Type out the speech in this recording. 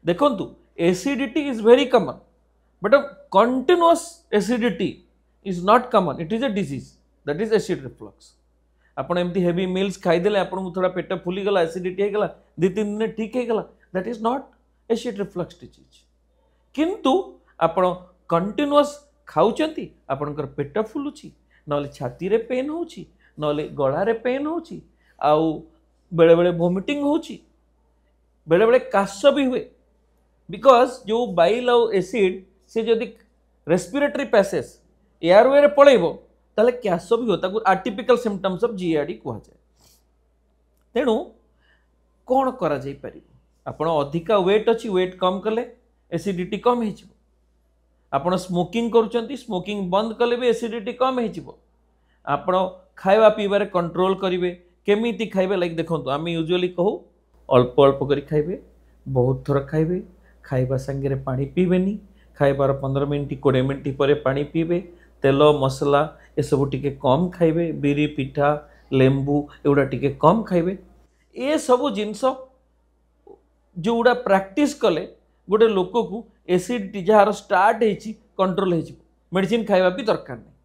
देखंतु acidity is very common but continuous acidity is not common, it is a disease that is acid reflux. आपण एमती heavy meals खाईदेले आपन थोड़ा पेट फुलीगला acidity हो गला 2-3 दिन ठीक हो गला, that is not acid reflux disease. किंतु आपण कंटिन्यूअस खाउचंती आपनकर पेट फुलुची नले छाती रे पेन होची नले गला रे पेन होची आउ बेले बेले वोमिटिंग होची बेले बेले काश भी हुए बिकॉज जो बाइल आउ एसिड से जदि रेस्पिरेटरी पैसेज एयरवे रे पळेबो ताले काश भी हो ताकू आटिपिकल सिम्पटम्स ऑफ जीआरडी कहा जाए। तेणु कौन करा जाई परिबो आपण अधिका वेट अछि वेट कम कले एसिडिटी कम हो आपण स्मोकिंग करुचंती स्मोकिंग बंद कले भी एसिडिटी कम हो आपण खाइबा पीबारे कंट्रोल करिवे केमिति खाइबे लाइक देखंतु आमी यूजुअली कहू अल्प अल्प करी खाइबे बहुत थोर खाइबे खाइबा संगे रे पानी पीबेनी खाइबार 15 मिनिट 20 मिनिट पर पानी पीबे तेल मसला ए सब टिके कम खाइबे बिरी पिठा लेंबू एउडा टिके कम खाइबे ए सब जिंस जोड़ा प्रैक्टिस कले गोटे लोक को एसिडिटी जार स्टार्ट होती कंट्रोल हो मेडिसिन खाइबा भी दरकार नहीं।